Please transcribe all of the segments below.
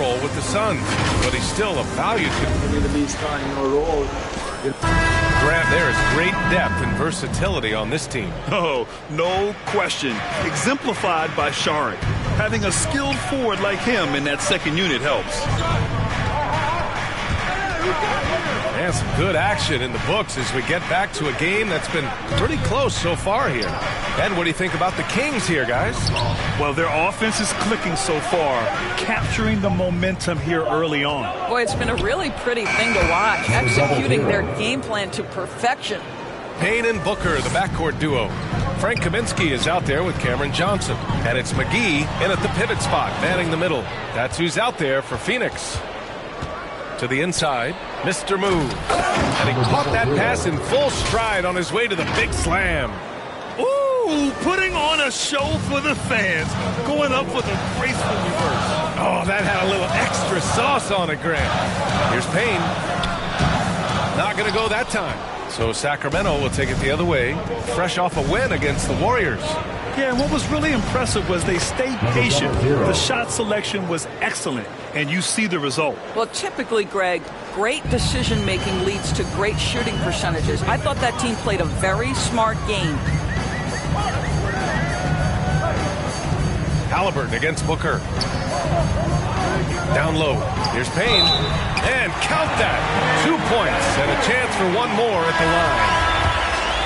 role with the Suns, but he's still a valued role. Grant, there is great depth and versatility on this team. Oh, no question. Exemplified by Shark. Having a skilled forward like him in that second unit helps. And some good action in the books as we get back to a game that's been pretty close so far here. And what do you think about the Kings here, guys? Well, their offense is clicking so far, capturing the momentum here early on. Boy, it's been a really pretty thing to watch, executing their game plan to perfection. Payne and Booker, the backcourt duo. Frank Kaminsky is out there with Cameron Johnson. And it's McGee in at the pivot spot, manning the middle. That's who's out there for Phoenix. To the inside, Mr. Move. And he caught that pass in full stride on his way to the big slam. Ooh, putting on a show for the fans. Going up with a graceful reverse. Oh, that had a little extra sauce on it, Grant. Here's Payne. Not going to go that time. So Sacramento will take it the other way, fresh off a win against the Warriors. Yeah, and what was really impressive was they stayed patient. The shot selection was excellent, and you see the result. Well, typically, Greg, great decision-making leads to great shooting percentages. I thought that team played a very smart game. Halliburton against Booker. Down low. Here's Payne. And count that. 2 points and a chance for one more at the line.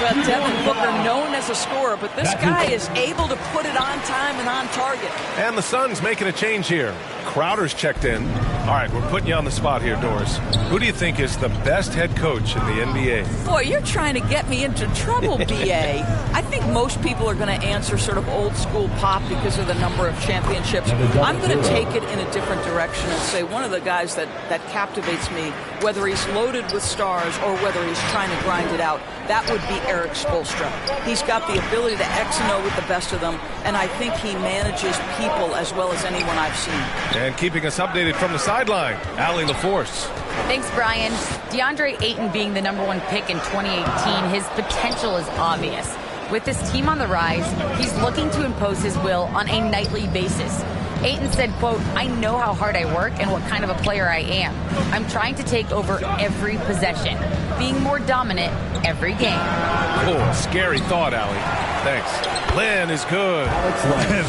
Well, Devin Booker, known as a scorer, but this guy is able to put it on time and on target. And the Suns making a change here. Crowder's checked in. All right, we're putting you on the spot here, Doris. Who do you think is the best head coach in the NBA? Boy, you're trying to get me into trouble, B.A. I think most people are going to answer sort of old school Pop because of the number of championships. I'm going to take it in a different direction and say one of the guys that captivates me, whether he's loaded with stars or whether he's trying to grind it out, that would be Eric Spoelstra. He's got the ability to X and O with the best of them, and I think he manages people as well as anyone I've seen. And keeping us updated from the sideline, Allie LaForce. Thanks, Brian. DeAndre Ayton being the #1 pick in 2018, his potential is obvious. With this team on the rise, he's looking to impose his will on a nightly basis. Ayton said, quote, "I know how hard I work and what kind of a player I am. I'm trying to take over every possession, being more dominant every game." Oh, scary thought, Allie. Thanks. Lynn is good.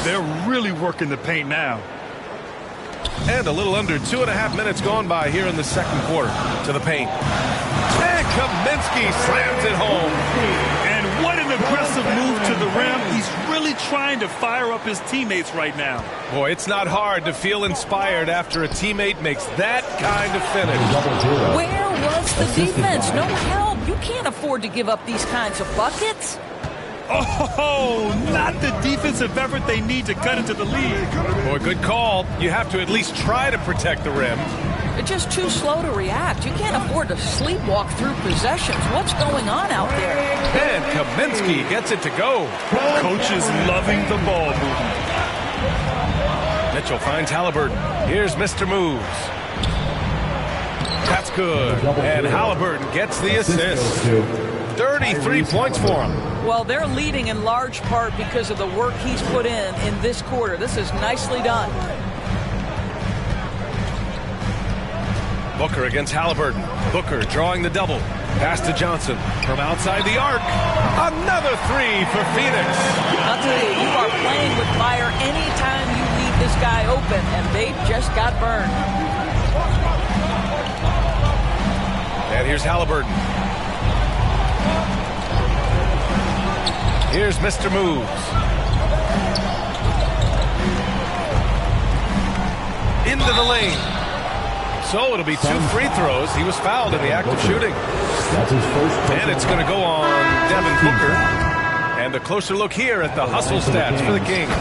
They're really working the paint now. And a little under 2.5 minutes gone by here in the second quarter. To the paint. And Kaminsky slams it home. And what an aggressive move to the rim. He's really trying to fire up his teammates right now. Boy, it's not hard to feel inspired after a teammate makes that kind of finish. Where was the defense? No help. You can't afford to give up these kinds of buckets. Oh, not the defensive effort they need to cut into the lead. Boy, good call. You have to at least try to protect the rim. They're just too slow to react. You can't afford to sleepwalk through possessions. What's going on out there? And Kaminsky gets it to go. Coach is loving the ball movement. Mitchell finds Halliburton. Here's Mr. Moves. That's good. And Halliburton gets the assist. 33 points for him. Well, they're leading in large part because of the work he's put in this quarter. This is nicely done. Booker against Halliburton. Booker drawing the double. Pass to Johnson from outside the arc. Another three for Phoenix. I'll tell you, you are playing with fire anytime you leave this guy open, and they just got burned. And here's Halliburton. Here's Mr. Moves. Into the lane. So it'll be 2 free throws. He was fouled in the act of shooting. And it's going to go on Devin Booker. And a closer look here at the hustle stats for the Kings.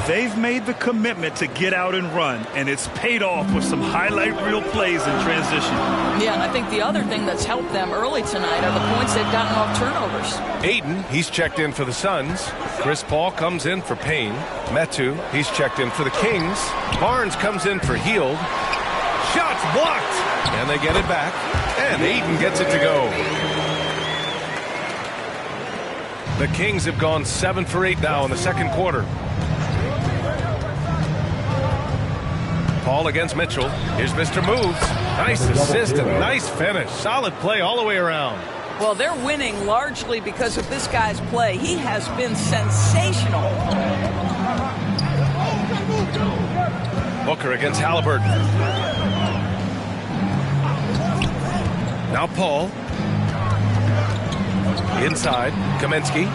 They've made the commitment to get out and run, and it's paid off with some highlight reel plays in transition. Yeah, and I think the other thing that's helped them early tonight are the points they've gotten off turnovers. Ayton, he's checked in for the Suns. Chris Paul comes in for Payne. Metu, he's checked in for the Kings. Barnes comes in for Hield. Shots blocked, and they get it back. And Ayton gets it to go. The Kings have gone 7 for 8 now in the second quarter. Paul against Mitchell. Here's Mr. Moves. Nice assist and nice finish. Solid play all the way around. Well, they're winning largely because of this guy's play. He has been sensational. Booker against Halliburton. Now Paul. Inside, Kaminsky.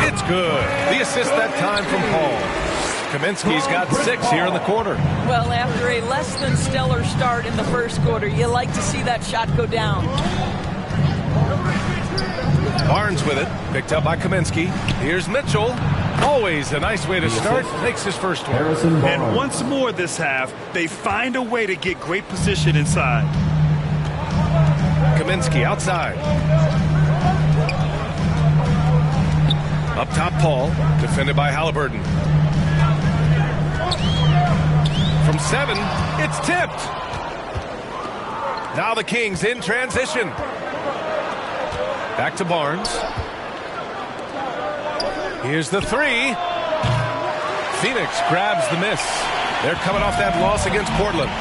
It's good. The assist that time from Paul. Kaminsky's got 6 here in the quarter. Well, after a less than stellar start in the first quarter, you like to see that shot go down. Barnes with it, picked up by Kaminsky. Here's Mitchell. Always a nice way to start. Makes his first one. And once more this half, they find a way to get great position inside. Kaminsky outside. Up top, Paul, defended by Halliburton. From 7, it's tipped. Now the Kings in transition. Back to Barnes. Here's the 3. Phoenix grabs the miss. They're coming off that loss against Portland.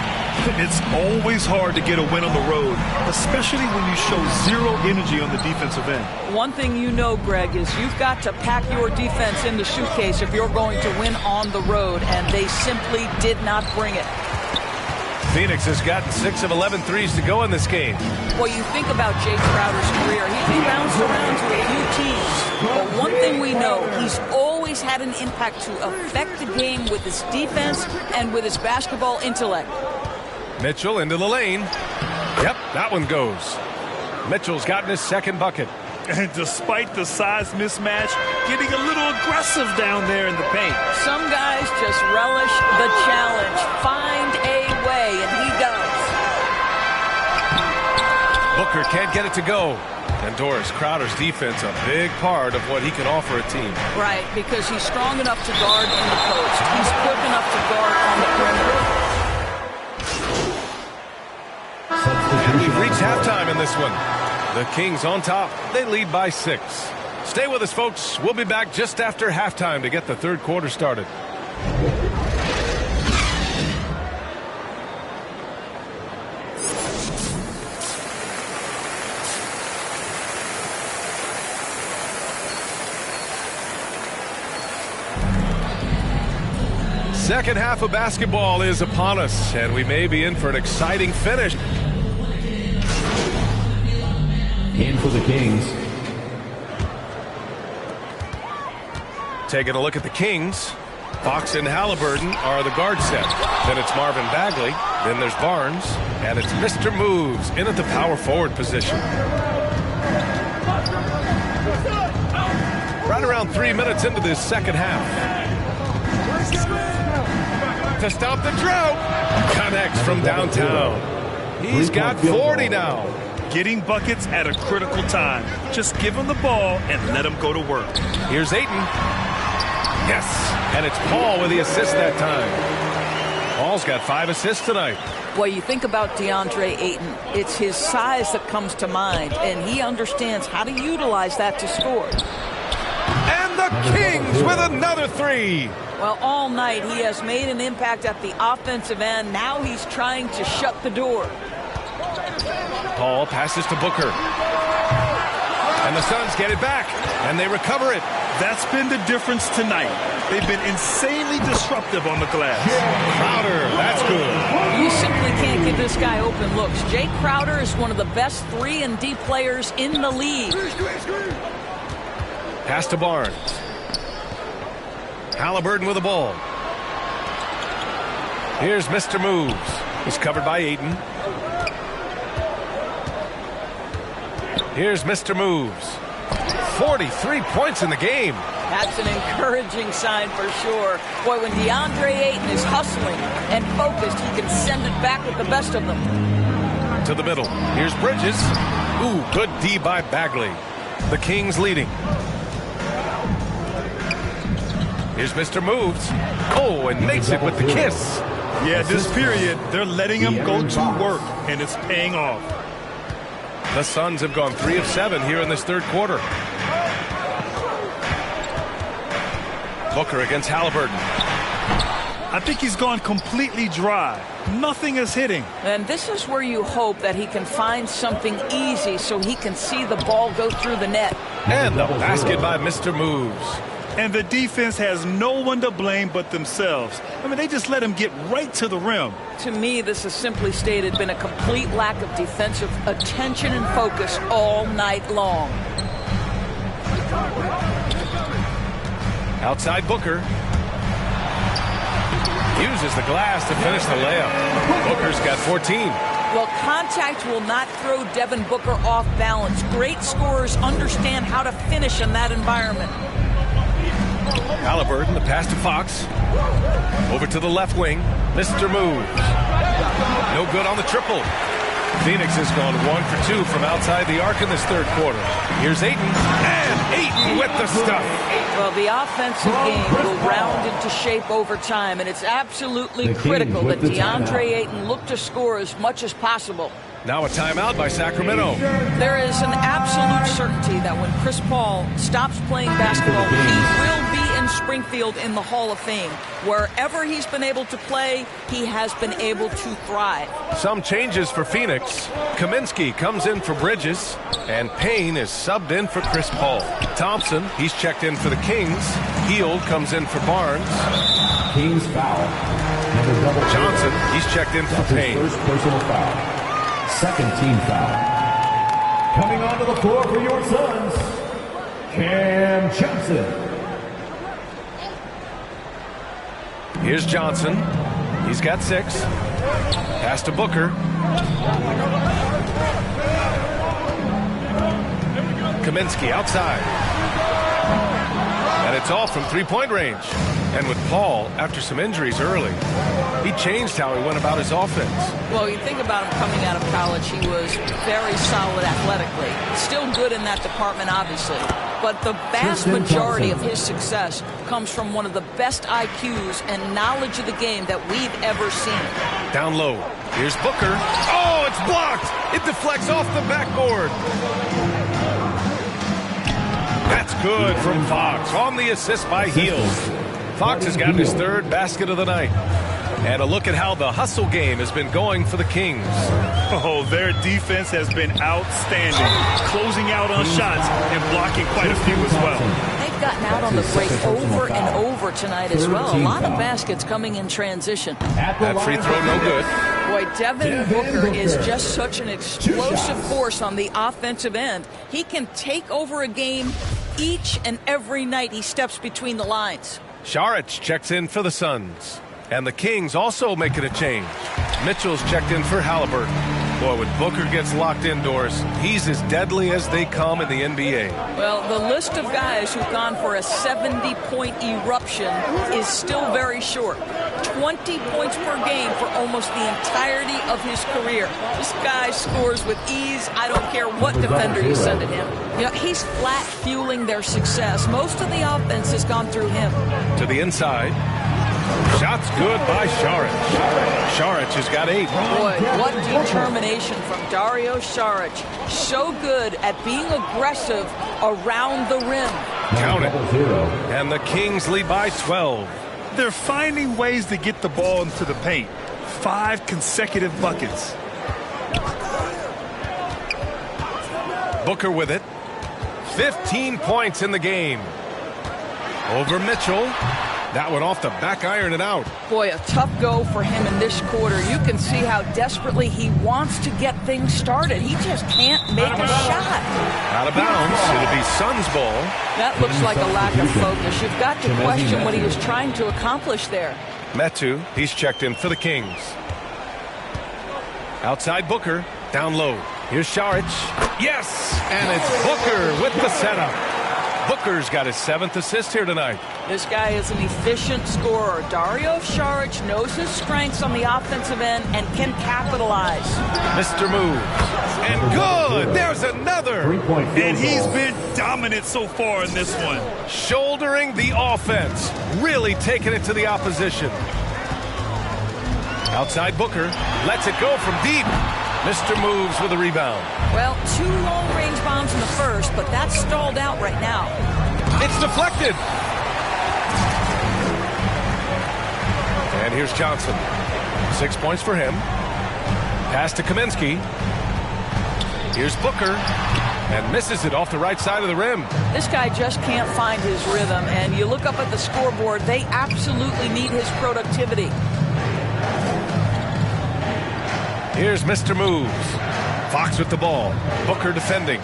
It's always hard to get a win on the road, especially when you show zero energy on the defensive end. One thing you know, Greg, is you've got to pack your defense in the suitcase if you're going to win on the road, and they simply did not bring it. Phoenix has gotten 6 of 11 threes to go in this game. Well, you think about Jay Crowder's career. He bounced around to a few teams. But one thing we know, he's always had an impact to affect the game with his defense and with his basketball intellect. Mitchell into the lane. Yep, that one goes. Mitchell's gotten his second bucket. And despite the size mismatch, getting a little aggressive down there in the paint. Some guys just relish the challenge. Find a way, and he does. Booker can't get it to go. And Doris, Crowder's defense a big part of what he can offer a team. Right, because he's strong enough to guard in the post. He's quick enough to guard on the perimeter. And we've reached halftime in this one. The Kings on top. They lead by 6. Stay with us, folks. We'll be back just after halftime to get the third quarter started. Second half of basketball is upon us, and we may be in for an exciting finish. In for the Kings. Taking a look at the Kings. Fox and Halliburton are the guard set. Then it's Marvin Bagley. Then there's Barnes. And it's Mr. Moves in at the power forward position. Right around 3 minutes into this second half. To stop the drought. Connects from downtown. He's got 40 now. Getting buckets at a critical time. Just give him the ball and let him go to work. Here's Ayton. Yes, and it's Paul with the assist that time. Paul's got 5 assists tonight. Well, you think about DeAndre Ayton. It's his size that comes to mind, and he understands how to utilize that to score. And the Kings with another 3. Well, all night he has made an impact at the offensive end. Now he's trying to shut the door. Paul passes to Booker. And the Suns get it back, and they recover it. That's been the difference tonight. They've been insanely disruptive on the glass. Crowder, that's good. You simply can't give this guy open looks. Jay Crowder is one of the best 3 and D players in the league. Pass to Barnes. Halliburton with the ball. Here's Mr. Moves. He's covered by Ayton. Here's Mr. Moves. 43 points in the game. That's an encouraging sign for sure. Boy, when DeAndre Ayton is hustling and focused, he can send it back with the best of them. To the middle. Here's Bridges. Ooh, good D by Bagley. The Kings leading. Here's Mr. Moves. Oh, and makes it with the kiss. Yeah, this period, they're letting him go to work, and it's paying off. The Suns have gone 3 of 7 here in this third quarter. Booker against Halliburton. I think he's gone completely dry. Nothing is hitting. And this is where you hope that he can find something easy so he can see the ball go through the net. And the basket by Mr. Moves. And the defense has no one to blame but themselves. I mean, they just let him get right to the rim. To me, this has simply stated been a complete lack of defensive attention and focus all night long. Outside Booker. Uses the glass to finish the layup. Booker's got 14. Well, contact will not throw Devin Booker off balance. Great scorers understand how to finish in that environment. Halliburton, the pass to Fox. Over to the left wing. Mr. Moves. No good on the triple. Phoenix has gone 1 for 2 from outside the arc in this third quarter. Here's Ayton. And Ayton with the stuff. Well, the offensive game will round into shape over time, and it's absolutely critical that DeAndre Ayton look to score as much as possible. Now a timeout by Sacramento. There is an absolute certainty that when Chris Paul stops playing basketball, he will be in Springfield in the Hall of Fame. Wherever he's been able to play, he has been able to thrive. Some changes for Phoenix. Kaminsky comes in for Bridges, and Payne is subbed in for Chris Paul. Thompson, he's checked in for the Kings. Hield comes in for Barnes. Kings foul. Number double Johnson, he's checked in for That's his Payne. first personal foul. Second team foul. Coming onto the floor for your Suns, Cam Johnson. Here's Johnson. He's got 6. Pass to Booker. Kaminsky outside. And it's off from three-point range. And with Paul, after some injuries early, he changed how he went about his offense. Well, you think about him coming out of college, he was very solid athletically. Still good in that department, obviously. But the vast majority of his success comes from one of the best IQs and knowledge of the game that we've ever seen. Down low. Here's Booker. Oh, it's blocked. It deflects off the backboard. That's good from Fox on the assist by Hield. Fox has gotten his third basket of the night. And a look at how the hustle game has been going for the Kings. Oh, their defense has been outstanding, closing out on shots and blocking quite a few as well. They've gotten out on the break over and over tonight as well. A lot of baskets coming in transition. That free throw no good. Boy, Devin Booker is just such an explosive force on the offensive end. He can take over a game each and every night he steps between the lines. Saric checks in for the Suns. And the Kings also making a change. Mitchell's checked in for Halliburton. Boy, when Booker gets locked indoors, he's as deadly as they come in the NBA. Well, the list of guys who've gone for a 70-point eruption is still very short. 20 points per game for almost the entirety of his career. This guy scores with ease. I don't care what defender you send at him. You know, he's flat fueling their success. Most of the offense has gone through him. To the inside. Shots good by Saric. Saric has got 8. Boy, what determination from Dario Saric. So good at being aggressive around the rim. Count it. And the Kings lead by 12. They're finding ways to get the ball into the paint. 5 consecutive buckets. Booker with it. 15 points in the game. Over Mitchell. That one off the back iron and out. Boy, a tough go for him in this quarter. You can see how desperately he wants to get things started. He just can't make a shot. Out of bounds. It'll be Suns ball. That looks like a lack of focus. You've got to question what he was trying to accomplish there. Metu, he's checked in for the Kings. Outside Booker. Down low. Here's Saric. Yes! And it's Booker with the setup. Booker's got his 7th assist here tonight. This guy is an efficient scorer. Dario Saric knows his strengths on the offensive end and can capitalize. Mr. Moves. And good! There's another! And he's been dominant so far in this one. Shouldering the offense. Really taking it to the opposition. Outside Booker. Lets it go from deep. Mr. Moves with a rebound. Well, 2 long-range bombs in the first, but that's stalled out right now. It's deflected. And here's Johnson. 6 points for him. Pass to Kaminsky. Here's Booker. And misses it off the right side of the rim. This guy just can't find his rhythm. And you look up at the scoreboard, they absolutely need his productivity. Here's Mr. Moves. Fox with the ball. Booker defending.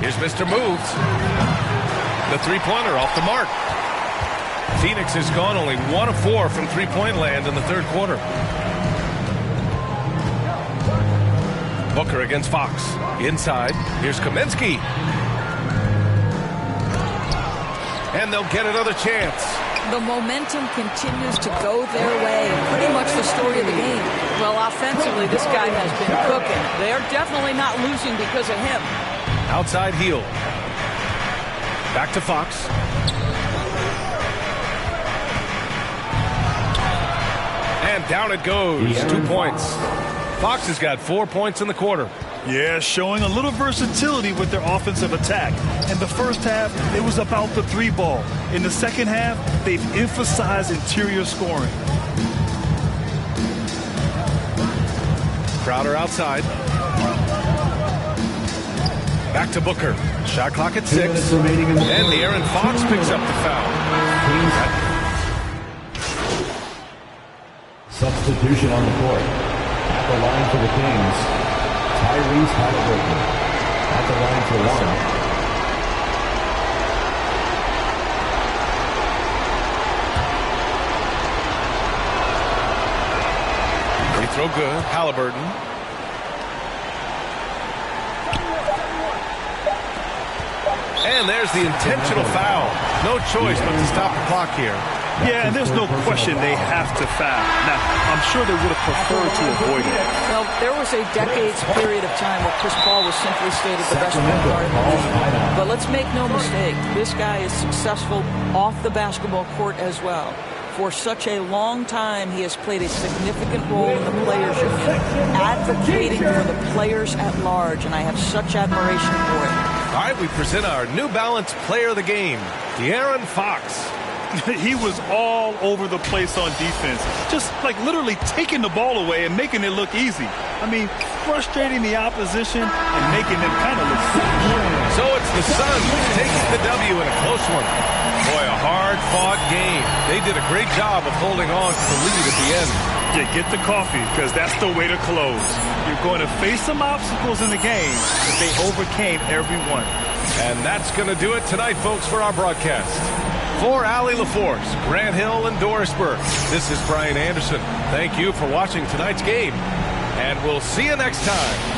Here's Mr. Moves. The three-pointer off the mark. Phoenix has gone only 1 of 4 from three-point land in the third quarter. Booker against Fox. Inside. Here's Kaminsky. And they'll get another chance. The momentum continues to go their way. Pretty much the story of the game. Well, offensively, this guy has been cooking. They're definitely not losing because of him. Outside heel. Back to Fox. And down it goes. 2 points. Fox has got 4 points in the quarter. Yeah, showing a little versatility with their offensive attack. In the first half, it was about the three ball. In the second half, they've emphasized interior scoring. Crowder outside. Back to Booker. Shot clock at 6. And De'Aaron Fox picks up the foul. Substitution on the court. At the line for the Kings, Tyrese Halliburton. At the line for one. Free throw good. Halliburton. And there's the intentional foul. No choice but to stop the clock here. Yeah, and there's no question they have to foul. Now, I'm sure they would have preferred to avoid it. Well, there was a decades period of time where Chris Paul was simply stated the best point guard in the league. But let's make no mistake, this guy is successful off the basketball court as well. For such a long time, he has played a significant role in the players' union, advocating for the players at large, and I have such admiration for it. All right, we present our New Balance Player of the Game, De'Aaron Fox. He was all over the place on defense, just like literally taking the ball away and making it look easy. I mean, frustrating the opposition and making them kind of look foolish. So it's the Suns taking the W in a close one. Boy, a hard-fought game. They did a great job of holding on to the lead at the end. Yeah, get the coffee, because that's the way to close. You're going to face some obstacles in the game, but they overcame every one. And that's going to do it tonight, folks, for our broadcast. For Allie LaForce, Grant Hill, and Doris Burke, this is Brian Anderson. Thank you for watching tonight's game, and we'll see you next time.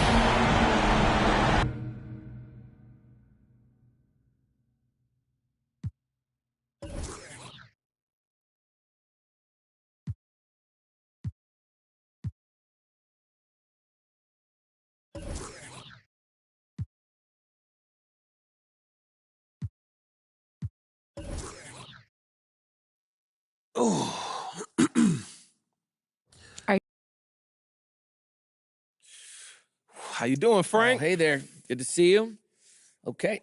How you doing, Frank? Oh, hey there. Good to see you. Okay.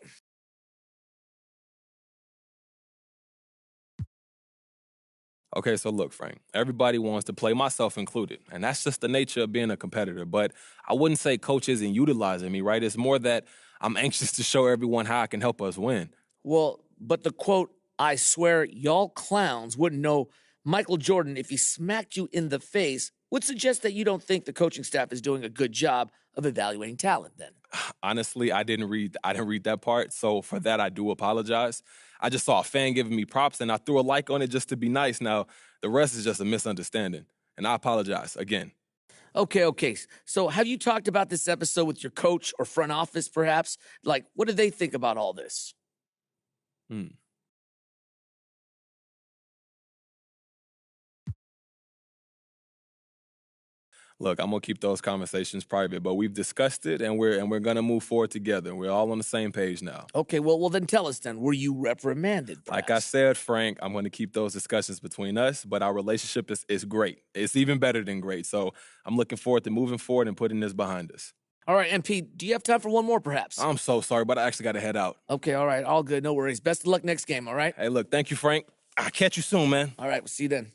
Okay, so look, Frank, everybody wants to play, myself included, and that's just the nature of being a competitor. But I wouldn't say coach isn't utilizing me, right? It's more that I'm anxious to show everyone how I can help us win. Well, but the quote, "I swear y'all clowns wouldn't know Michael Jordan if he smacked you in the face," would suggest that you don't think the coaching staff is doing a good job of evaluating talent then. Honestly, I didn't read that part, so for that I do apologize. I just saw a fan giving me props, and I threw a like on it just to be nice. Now, the rest is just a misunderstanding, and I apologize again. Okay. So have you talked about this episode with your coach or front office, perhaps? Like, what do they think about all this? Look, I'm gonna keep those conversations private, but we've discussed it, and we're gonna move forward together. We're all on the same page now. Okay, well then tell us then. Were you reprimanded, perhaps? Like I said, Frank, I'm gonna keep those discussions between us, but our relationship is great. It's even better than great. So I'm looking forward to moving forward and putting this behind us. All right, MP, do you have time for one more, perhaps? I'm so sorry, but I actually gotta head out. Okay, all right, all good, no worries. Best of luck next game, all right? Hey, look, thank you, Frank. I'll catch you soon, man. All right, we'll see you then.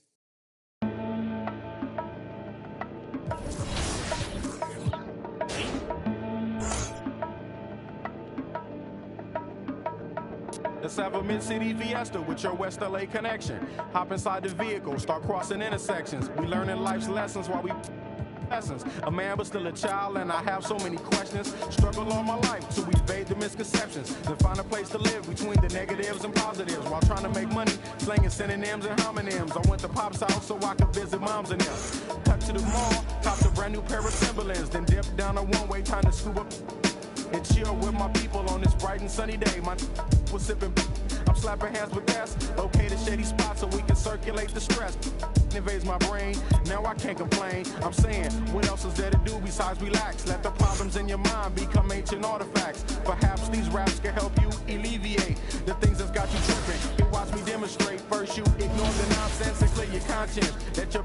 Let's have a mid-city fiesta with your West LA connection. Hop inside the vehicle, start crossing intersections. We learning life's lessons while we lessons. A man but still a child, and I have so many questions. Struggle all my life to evade the misconceptions. Then find a place to live between the negatives and positives while trying to make money, slinging synonyms and homonyms. I went to Pop's house so I could visit moms and them. Cut to the mall, copped a brand new pair of Timberlands, then dipped down a one-way, time to scoop up and chill with my people on this bright and sunny day. My was sipping, I'm slapping hands with that's okay to shady spots so we can circulate the stress. Invades my brain, now I can't complain. I'm saying, what else is there to do besides relax? Let the problems in your mind become ancient artifacts. Perhaps these raps can help you alleviate the things that's got you tripping. You watch me demonstrate. First you ignore the nonsense and clear your conscience. Let your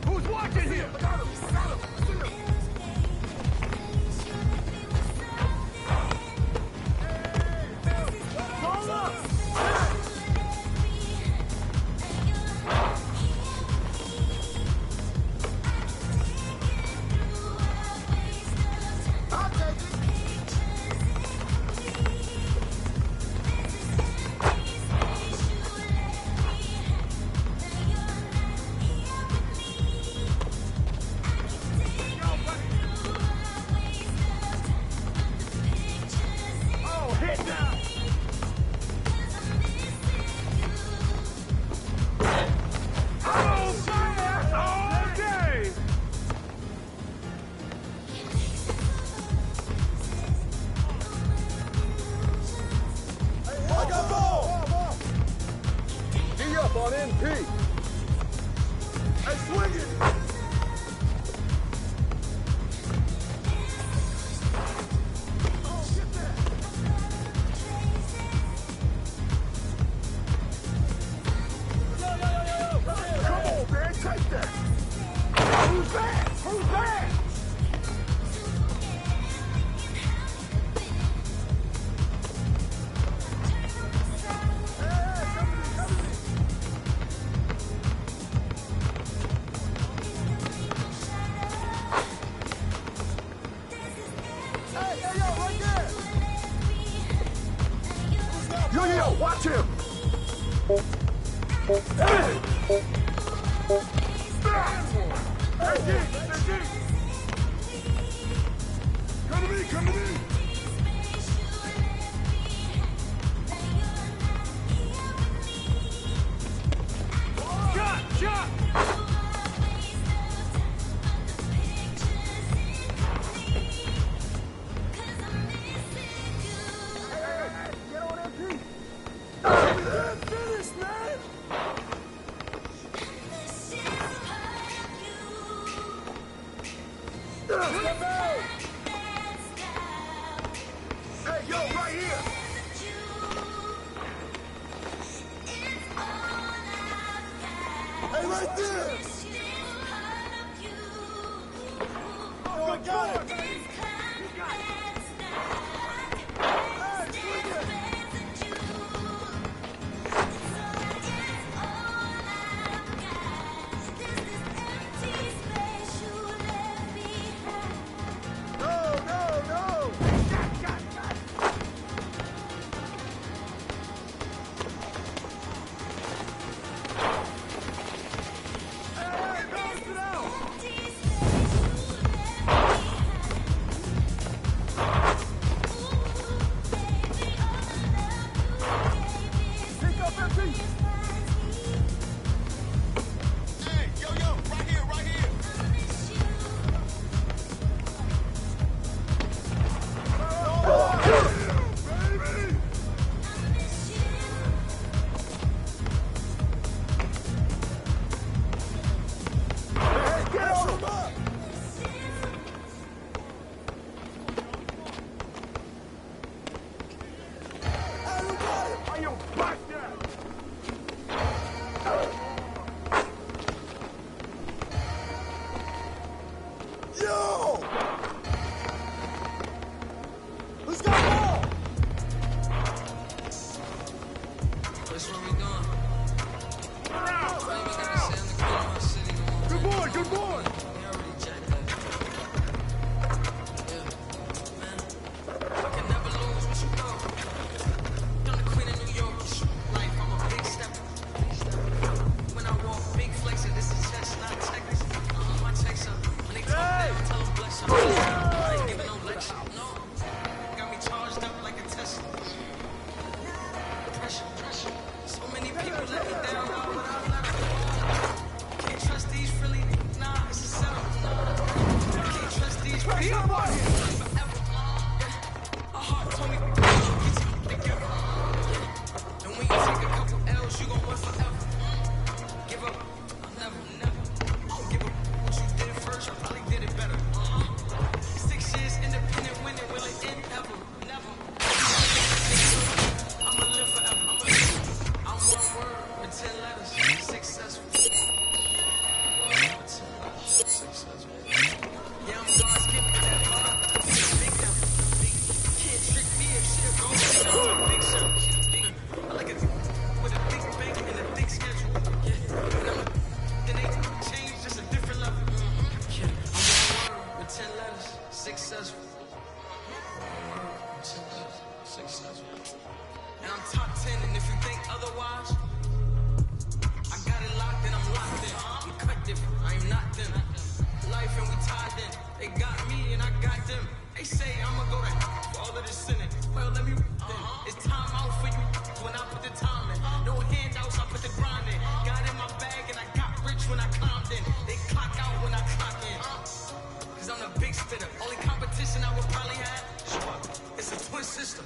Who's watching here? I got him. On NP. Hey, swing it. Oh, get that. Yo. Come on, man, take that. Who's that? Who's that? Yo, watch him! Hey! Come to me, come to me! Shot! Hey, yo, right here! Hey, right there! Oh, I got it! Good boy! They got me and I got them. They say I'ma go to for all of this sinning. Well, let me it's time out for you when I put the time in. No handouts, I put the grind in. Got in my bag and I got rich when I climbed in. They clock out when I clock in. Cause I'm the big spitter. Only competition I would probably have is a twin sister.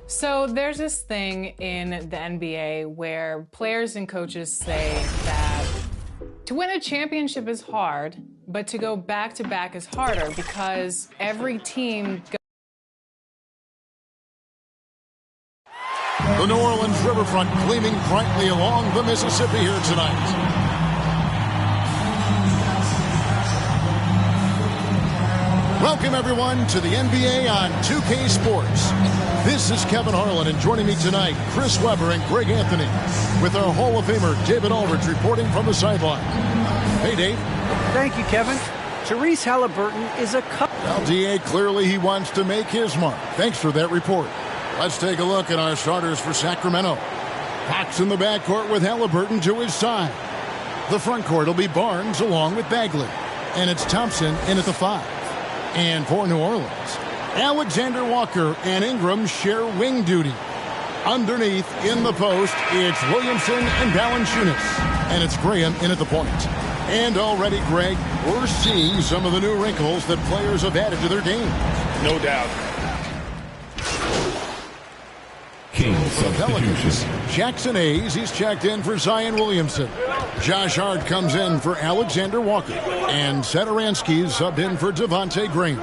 So there's this thing in the NBA where players and coaches say that to win a championship is hard, but to go back-to-back is harder because every team The New Orleans riverfront gleaming brightly along the Mississippi here tonight. Welcome, everyone, to the NBA on 2K Sports. This is Kevin Harlan, and joining me tonight, Chris Webber and Greg Anthony, with our Hall of Famer David Aldridge reporting from the sideline. Hey, Dave. Thank you, Kevin. Tyrese Halliburton is a Well, DA, clearly he wants to make his mark. Thanks for that report. Let's take a look at our starters for Sacramento. Fox in the backcourt with Halliburton to his side. The front court will be Barnes along with Bagley. And it's Thompson in at the 5. And for New Orleans, Alexander Walker and Ingram share wing duty. Underneath, in the post, it's Williamson and Valanciunas. And it's Graham in at the point. And already, Greg, we're seeing some of the new wrinkles that players have added to their game. No doubt. For the Pelicans, Jackson Hayes, he's checked in for Zion Williamson. Josh Hart comes in for Alexander Walker. And Satoransky's subbed in for Devontae Green.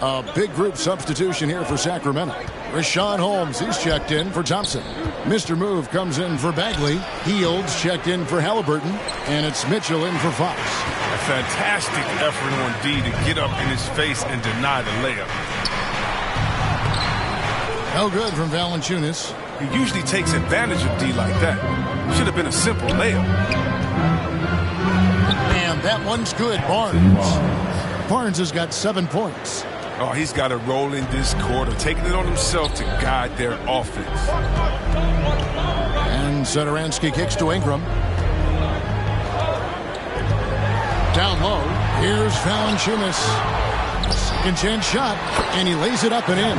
A big group substitution here for Sacramento. Rashawn Holmes, he's checked in for Thompson. Mr. Move comes in for Bagley. Fields checked in for Halliburton. And it's Mitchell in for Fox. A fantastic effort on D to get up in his face and deny the layup. No good from Valanciunas. He usually takes advantage of D like that. Should have been a simple layup. And that one's good, Barnes. Barnes has got 7 points. Oh, he's got to roll in this quarter, taking it on himself to guide their offense. And Satoransky kicks to Ingram. Down low, here's Valanciunas. Second chance shot, and he lays it up and in.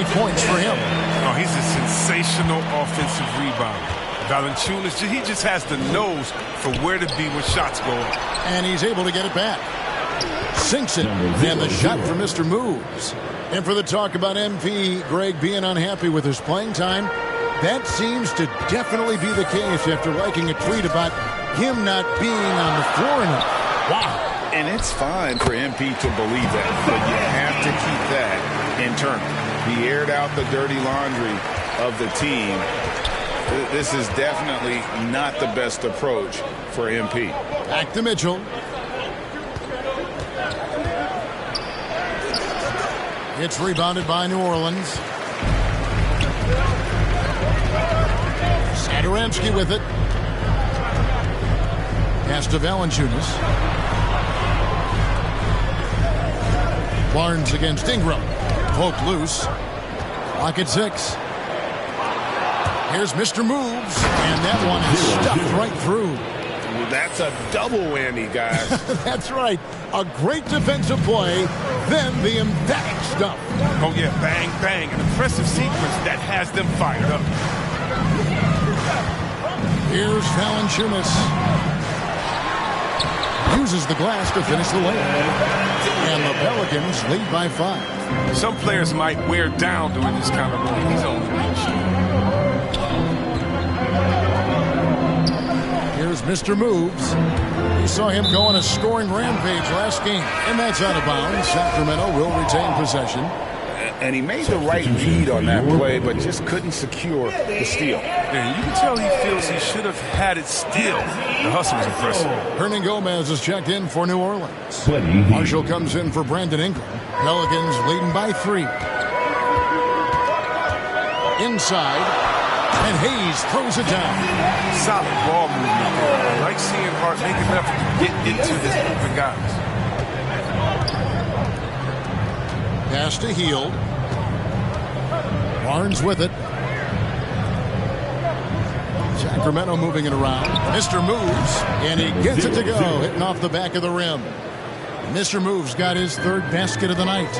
8 points for him. Oh, he's a sensational offensive rebounder. Valanciunas, he just has the nose for where to be when shots go up. And he's able to get it back. Sinks it, and the shot for Mr. Moves. And for the talk about MP, Greg being unhappy with his playing time, that seems to definitely be the case after liking a tweet about him not being on the floor enough. Wow. And it's fine for MP to believe that, but you have to keep that internal. He aired out the dirty laundry of the team. This is definitely not the best approach for MP. Back to Mitchell. It's rebounded by New Orleans. Satoransky with it. Pass to Valanciunas. Barnes against Ingram. Poked loose. Lock at 6. Here's Mr. Moves. And that one is stuffed right through. That's a double whammy, guys. That's right. A great defensive play, then the emphatic stuff. Oh, yeah, bang, bang. An impressive sequence that has them fired up. Here's Valanciunas. uses the glass to finish the layup. And the Pelicans lead by 5. Some players might wear down during this kind of run. He's on the reach. Here's Mr. Moves. We saw him go on a scoring rampage last game, and that's out of bounds. Sacramento will retain possession. And he made the right read on that play, but just couldn't secure the steal. Yeah, you can tell he feels he should have had it still. The hustle was impressive. Hernan Gomez is checked in for New Orleans. Marshall comes in for Brandon Ingram. Pelicans leading by 3. Inside, and Hayes throws it down. Solid ball movement there. I like seeing Hart make an effort to get into his open guys. Pass to Hield. Barnes with it. Sacramento moving it around. Mr. Moves, and he gets it to go, hitting off the back of the rim. Mr. Moves got his 3rd basket of the night.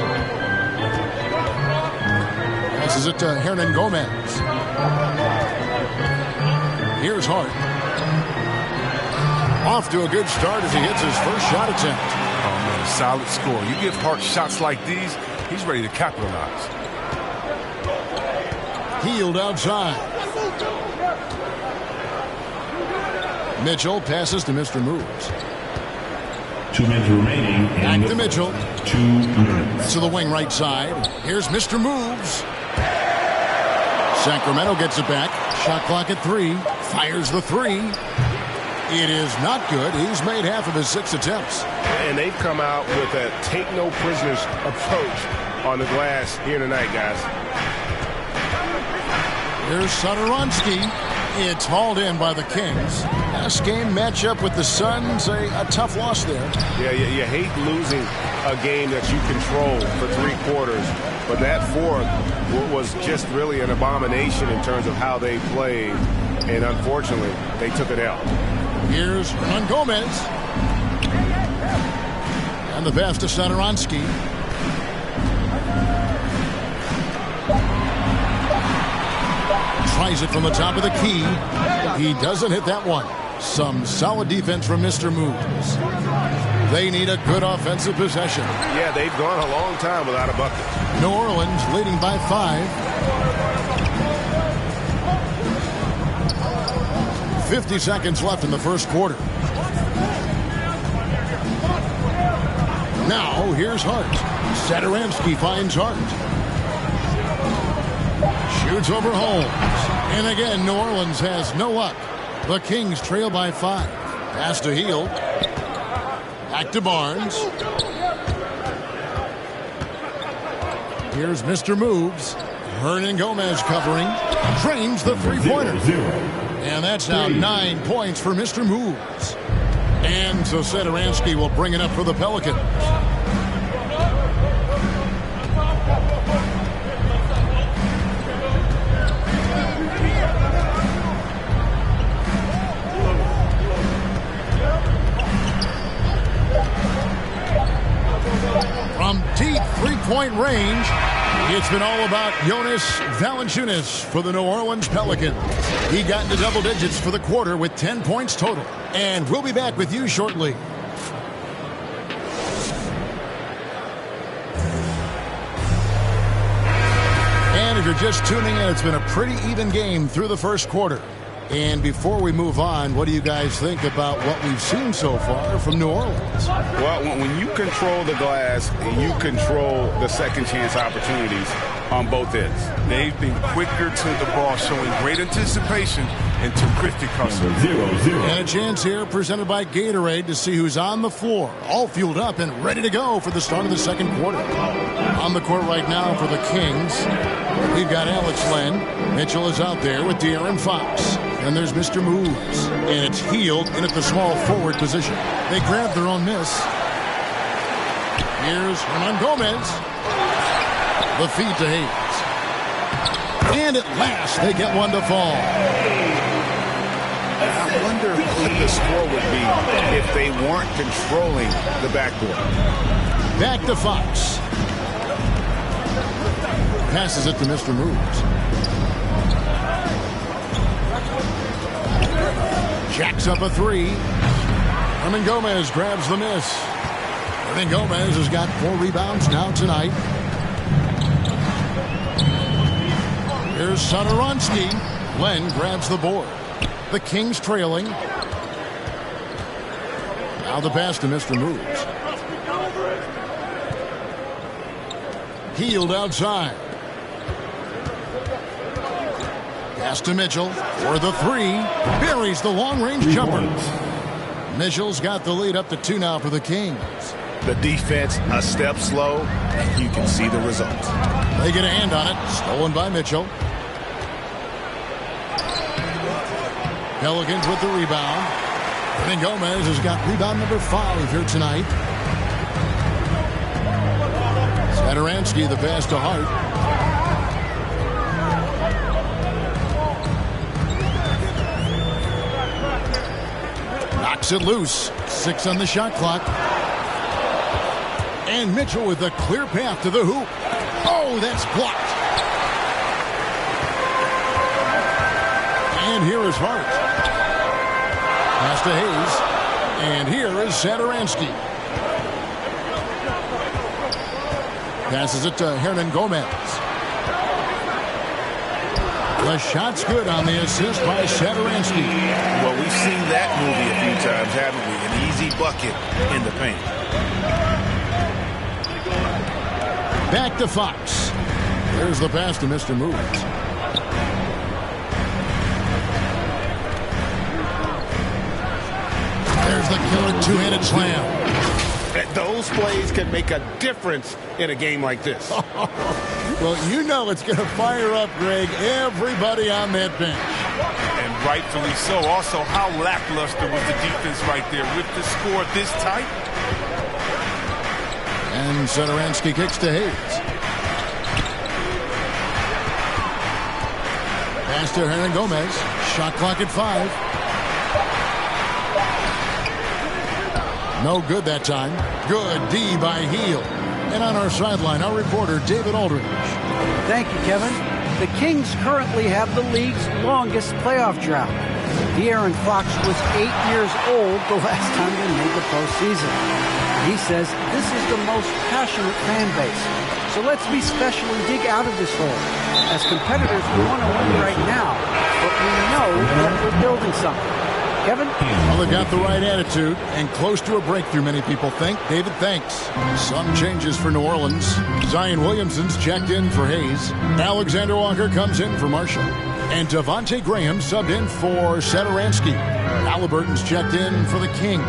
Passes it to Hernan Gomez. Here's Hart. Off to a good start as he hits his first shot attempt. Oh, man, solid score. You give Hart shots like these, he's ready to capitalize. Hield outside. Mitchell passes to Mr. Moves. 2 minutes remaining. Back to Mitchell. 2 minutes. To the wing right side. Here's Mr. Moves. Sacramento gets it back. Shot clock at 3. Fires the 3. It is not good. He's made half of his 6 attempts. And they've come out with a take-no-prisoners approach on the glass here tonight, guys. Here's Satoransky. It's hauled in by the Kings. Last game matchup with the Suns, a tough loss there. Yeah, you hate losing a game that you control for 3 quarters, but that 4th was just really an abomination in terms of how they played, and unfortunately, they took it out. Here's Hernan Gomez. And the pass to Satoransky. Tries it from the top of the key. He doesn't hit that one. Some solid defense from Mr. Moves. They need a good offensive possession. Yeah, they've gone a long time without a bucket. New Orleans leading by 5. 50 seconds left in the first quarter. Now, here's Hart. Satoransky finds Hart. Shoots over Holmes. And again, New Orleans has no luck. The Kings trail by 5. Pass to Hield. Back to Barnes. Here's Mr. Moves. Hernan Gomez covering. Drains the 3-pointer. And that's now 9 points for Mr. Moves. And so Satoransky will bring it up for the Pelicans. From deep 3-point range, it's been all about Jonas Valanciunas for the New Orleans Pelicans. He got into double digits for the quarter with 10 points total. And we'll be back with you shortly. And if you're just tuning in, it's been a pretty even game through the first quarter. And before we move on, what do you guys think about what we've seen so far from New Orleans? Well, when you control the glass, you control the second chance opportunities on both ends. They've been quicker to the ball, showing great anticipation and terrific hustle. 0-0. And a chance here presented by Gatorade to see who's on the floor, all fueled up and ready to go for the start of the second quarter. On the court right now for the Kings, we've got Alex Len. Mitchell is out there with De'Aaron Fox. And there's Mr. Moves. And it's Hield in at the small forward position. They grab their own miss. Here's Hernan Gomez. The feed to Hayes. And at last, they get one to fall. I wonder what the score would be if they weren't controlling the backcourt. Back to Fox. Passes it to Mr. Moves. Jacks up a 3. Hernan Gomez grabs the miss. Hernan Gomez has got 4 rebounds now tonight. Here's Satoransky. Len grabs the board. The Kings trailing. Now the pass to Mr. Moves. Healed outside. Pass to Mitchell for the 3. Buries the long-range jumper. Mitchell's got the lead up to 2 now for the Kings. The defense a step slow, and you can see the results. They get a hand on it. Stolen by Mitchell. Pelicans with the rebound. Hernan Gomez has got rebound number 5 here tonight. Satoransky the pass to Hart. Knocks it loose. 6 on the shot clock. And Mitchell with a clear path to the hoop. Oh, that's blocked. And here is Hart. Pass to Hayes. And here is Satoransky. Passes it to Hernan Gomez. The shot's good on the assist by Satoransky. Well, we've seen that movie a few times, haven't we? An easy bucket in the paint. Back to Fox. There's the pass to Mr. Moves. There's the killer 2-handed slam. Those plays can make a difference in a game like this. Well, you know it's going to fire up, Greg, everybody on that bench. And rightfully so. Also, how lackluster was the defense right there with the score this tight? And Satoransky kicks to Hayes. Pass to Hernan Gomez. Shot clock at 5. No good that time. Good D by Heel. And on our sideline, our reporter, David Aldridge. Thank you, Kevin. The Kings currently have the league's longest playoff drought. De'Aaron Fox was 8 years old the last time they made the postseason. He says this is the most passionate fan base. So let's be special and dig out of this hole. As competitors, we want to win right now, but we know that we're building something. Kevin? Well, they've got the right attitude and close to a breakthrough, many people think. David, thanks. Some changes for New Orleans. Zion Williamson's checked in for Hayes. Alexander Walker comes in for Marshall. And Devontae Graham subbed in for Satoransky. Halliburton's checked in for the Kings.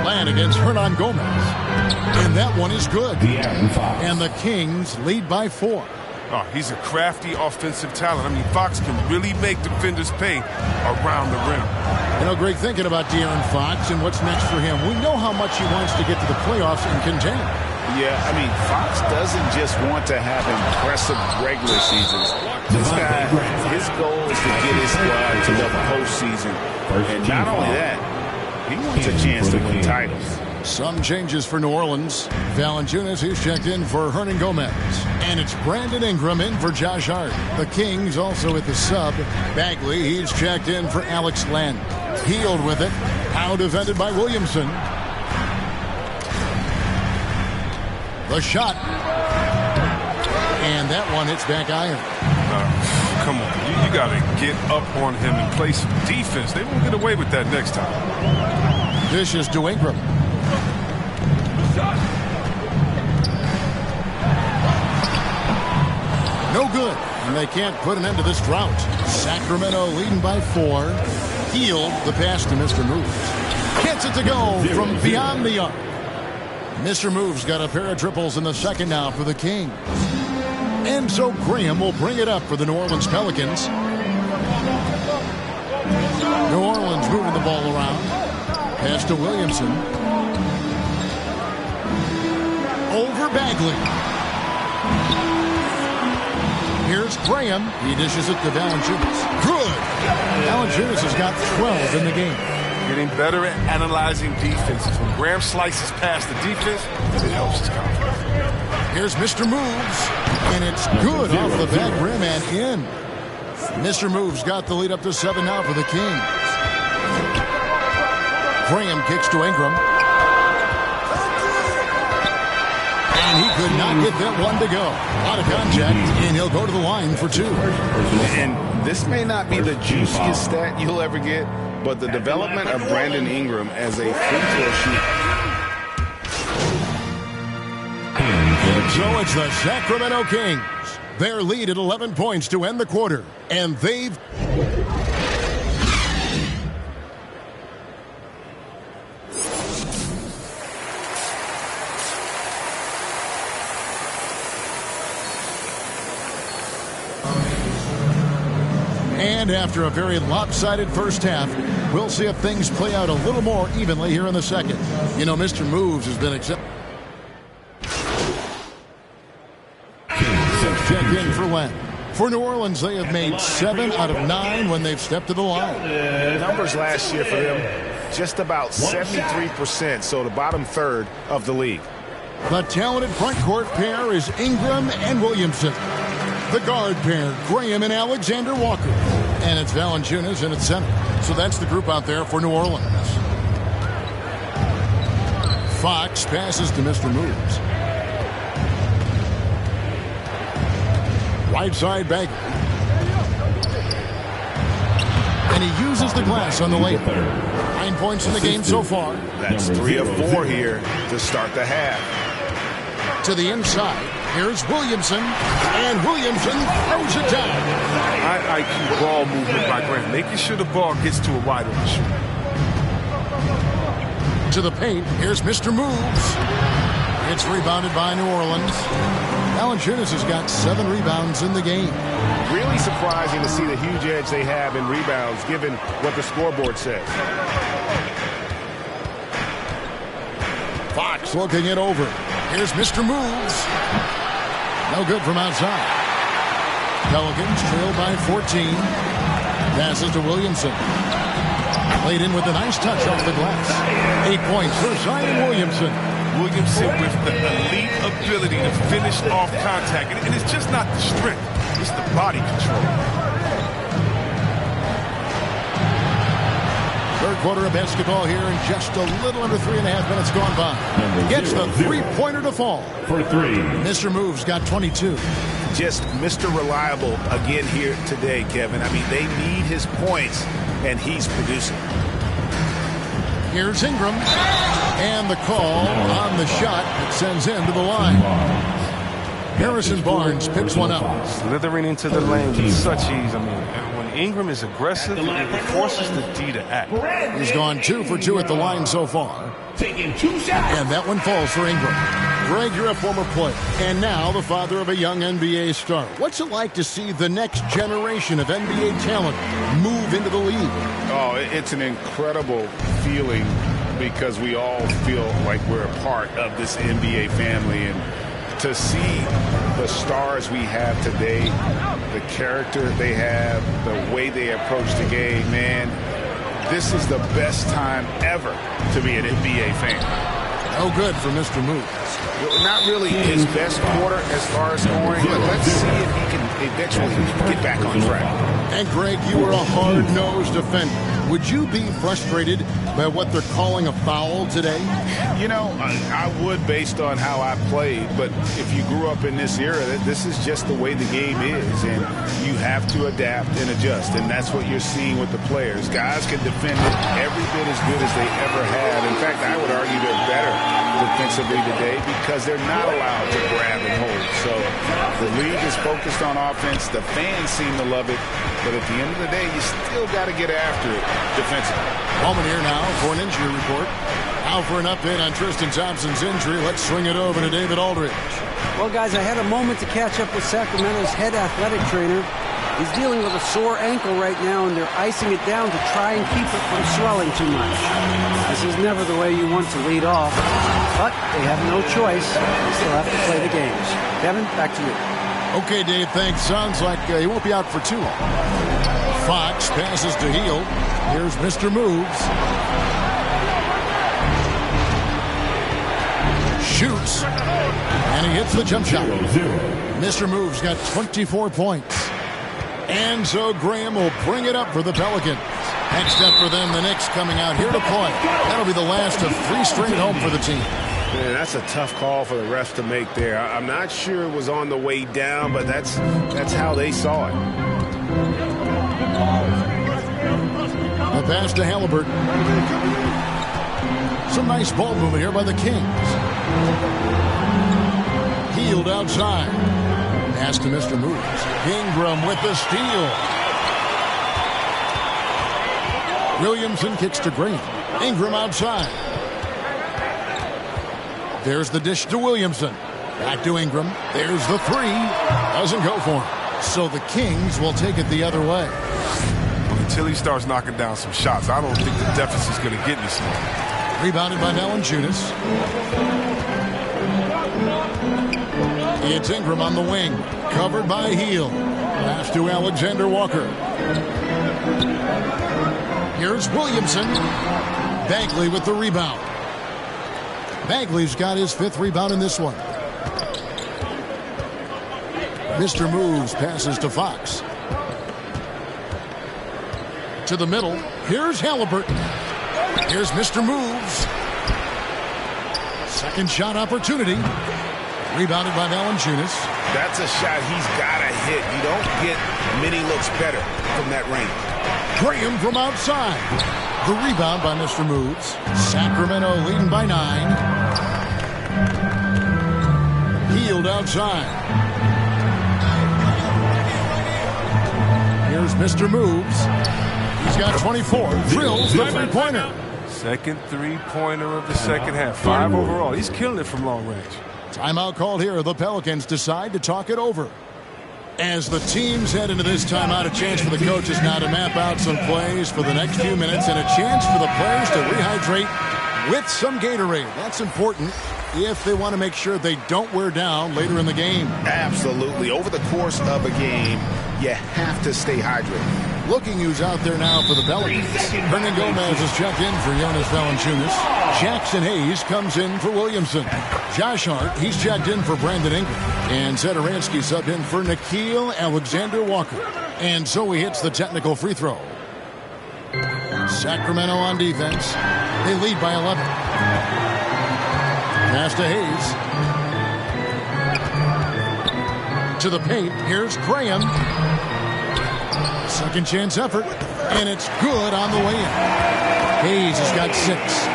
Land against Hernan Gomez. And that one is good. And the Kings lead by 4. Oh, he's a crafty offensive talent. I mean, Fox can really make defenders pay around the rim. You know, Greg, thinking about De'Aaron Fox and what's next for him, we know how much he wants to get to the playoffs and contain. Yeah, I mean, Fox doesn't just want to have impressive regular seasons. This guy, his goal is to get his squad to the postseason. And not only that, he wants a chance to win titles. Some changes for New Orleans. Valanciunas, he's checked in for Hernan Gomez. And it's Brandon Ingram in for Josh Hart. The Kings also at the sub. Bagley, he's checked in for Alex Len. Healed with it. Now defended by Williamson. The shot. And that one hits back iron. Come on, you got to get up on him and play some defense. They won't get away with that next time. This is to Ingram. No good. And they can't put an end to this drought. Sacramento leading by 4. Healed the pass to Mr. Moves. Gets it to go from beyond the arc. Mr. Moves got a pair of triples in the second now for the Kings. And so Graham will bring it up for the New Orleans Pelicans. New Orleans moving the ball around. Pass to Williamson. Over Bagley. Here's Graham. He dishes it to Valanciunas. Good. Valanciunas has got 12 in the game. Getting better at analyzing defenses. When Graham slices past the defense, it helps his confidence. Here's Mr. Moves. And it's good off the back rim and in. Mr. Moves got the lead up to 7 now for the Kings. Graham kicks to Ingram. And he could not get that one to go. Out of contact, and he'll go to the line for 2. And this may not be the juiciest stat you'll ever get, but the development of Brandon Ingram as a free throw shooter. So it's the Sacramento Kings. Their lead at 11 points to end the quarter. And they've... And after a very lopsided first half, we'll see if things play out a little more evenly here in the second. You know, Mr. Moves has been accepted. Check in for Len. For New Orleans, they have made 7 out of 9 when they've stepped to the line. Numbers last year for them, just about 73%, so the bottom third of the league. The talented front court pair is Ingram and Williamson. The guard pair, Graham and Alexander Walker. And it's Valanciunas in its center. So that's the group out there for New Orleans. Fox passes to Mr. Moves. Right side back. And he uses the glass on the layup. 9 points in the game so far. That's 3 of 4 here to start the half. To the inside. Here's Williamson. And Williamson throws it down. High IQ ball movement by Graham, making sure the ball gets to a wide open shooter. To the paint. Here's Mr. Moves. It's rebounded by New Orleans. Valanciunas has got 7 rebounds in the game. Really surprising to see the huge edge they have in rebounds, given what the scoreboard says. Fox looking it over. Here's Mr. Moves. No good from outside. Pelicans trail by 14. Passes to Williamson. Played in with a nice touch off the glass. 8 points for Zion Williamson. Williamson with the elite ability to finish off contact. And it's just not the strength, it's the body control. Third quarter of basketball here, and just a little under 3.5 minutes gone by. Gets the three-pointer to fall. For 3. Mr. Moves got 22. Just Mr. Reliable again here today, Kevin. I mean, they need his points, and he's producing. Here's Ingram. And the call on the shot that sends him to the line. Harrison Barnes picks one up. Slithering into the lane with such ease. I mean, when Ingram is aggressive, it forces the D to act. He's gone 2 for 2 at the line so far. Taking 2 shots. And that one falls for Ingram. Greg, you're a former player, and now the father of a young NBA star. What's it like to see the next generation of NBA talent move into the league? Oh, it's an incredible feeling because we all feel like we're a part of this NBA family. And to see the stars we have today, the character they have, the way they approach the game, man, this is the best time ever to be an NBA fan. No good for Mr. Moves. Not really his best quarter as far as scoring, but let's see if he can eventually get back on track. And Greg, you were a hard-nosed defender. Would you be frustrated by what they're calling a foul today? You know, I would based on how I played, but if you grew up in this era, this is just the way the game is, and you have to adapt and adjust, and that's what you're seeing with the players. Guys can defend it every bit as good as they ever have. In fact, I would argue they're better defensively today because they're not allowed to grab and hold. So the league is focused on offense. The fans seem to love it, but at the end of the day, you still got to get after it defensively. Moment here now for an injury report. Now for an update on Tristan Thompson's injury. Let's swing it over to David Aldridge. Well, guys, I had a moment to catch up with Sacramento's head athletic trainer. He's dealing with a sore ankle right now, and they're icing it down to try and keep it from swelling too much. This is never the way you want to lead off, but they have no choice. They still have to play the games. Kevin, back to you. Okay, Dave, thanks. Sounds like he won't be out for too long. Fox passes to Heel. Here's Mr. Moves. Shoots. And he hits the jump shot. Mr. Moves got 24 points. And so Graham will bring it up for the Pelicans. Next up for them, the Knicks coming out here to play. That'll be the last of 3 straight home for the team. Man, that's a tough call for the refs to make there. I'm not sure it was on the way down, but that's how they saw it. The pass to Halliburton. Some nice ball movement here by the Kings. Healed outside. Pass to Mr. Moves. Ingram with the steal. Williamson kicks to Graham. Ingram outside. There's the dish to Williamson. Back to Ingram. There's the 3. Doesn't go for him. So the Kings will take it the other way. Until he starts knocking down some shots, I don't think the deficit's going to get any smaller. Rebounded by Valanciunas. It's Ingram on the wing. Covered by Heel. Pass to Alexander Walker. Here's Williamson. Bagley with the rebound. Bagley's got his 5th rebound in this one. Mr. Moves passes to Fox. To the middle. Here's Halliburton. Here's Mr. Moves. Second shot opportunity. Rebounded by Valanciunas. That's a shot he's got to hit. You don't get many looks better from that range. Graham from outside. The rebound by Mr. Moves. Sacramento leading by 9. Healed outside. Here's Mr. Moves. He's got 24. Drills the 3-pointer. Second 3-pointer of the second half. 5 overall. He's killing it from long range. Timeout called here. The Pelicans decide to talk it over. As the teams head into this timeout, a chance for the coaches now to map out some plays for the next few minutes and a chance for the players to rehydrate with some Gatorade. That's important if they want to make sure they don't wear down later in the game. Absolutely. Over the course of a game, you have to stay hydrated. Looking who's out there now for the Pelicans. Hernan Gomez is checked in for Jonas Valanciunas. Jackson Hayes comes in for Williamson. Josh Hart, he's checked in for Brandon Ingram. And Zedaransky subbed in for Nickeil Alexander-Walker. And so he hits the technical free throw. Sacramento on defense. They lead by 11. Pass to Hayes. To the paint, here's Graham. Second chance effort, and it's good on the way in. Hayes has got 6.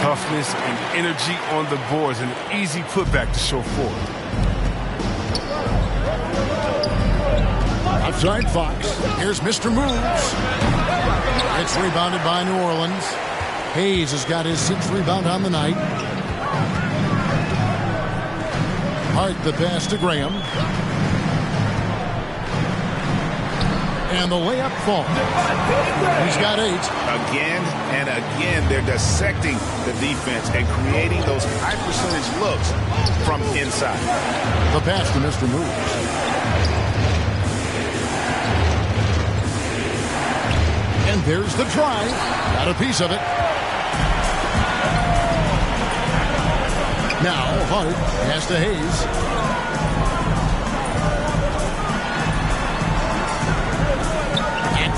Toughness and energy on the boards, an easy putback to show forward. Outside Fox. Here's Mr. Moves. It's rebounded by New Orleans. Hayes has got his 6th rebound on the night. Hart the pass to Graham. And the layup falls. He's got 8. Again and again, they're dissecting the defense and creating those high percentage looks from inside. The pass to Mr. Moves. And there's the try. Got a piece of it. Now Hart pass to Hayes.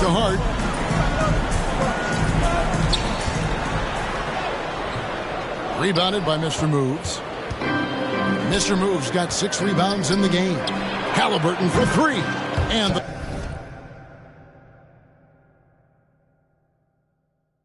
To Hart. Rebounded by Mr. Moves. Mr. Moves got 6 rebounds in the game. Halliburton for 3. And the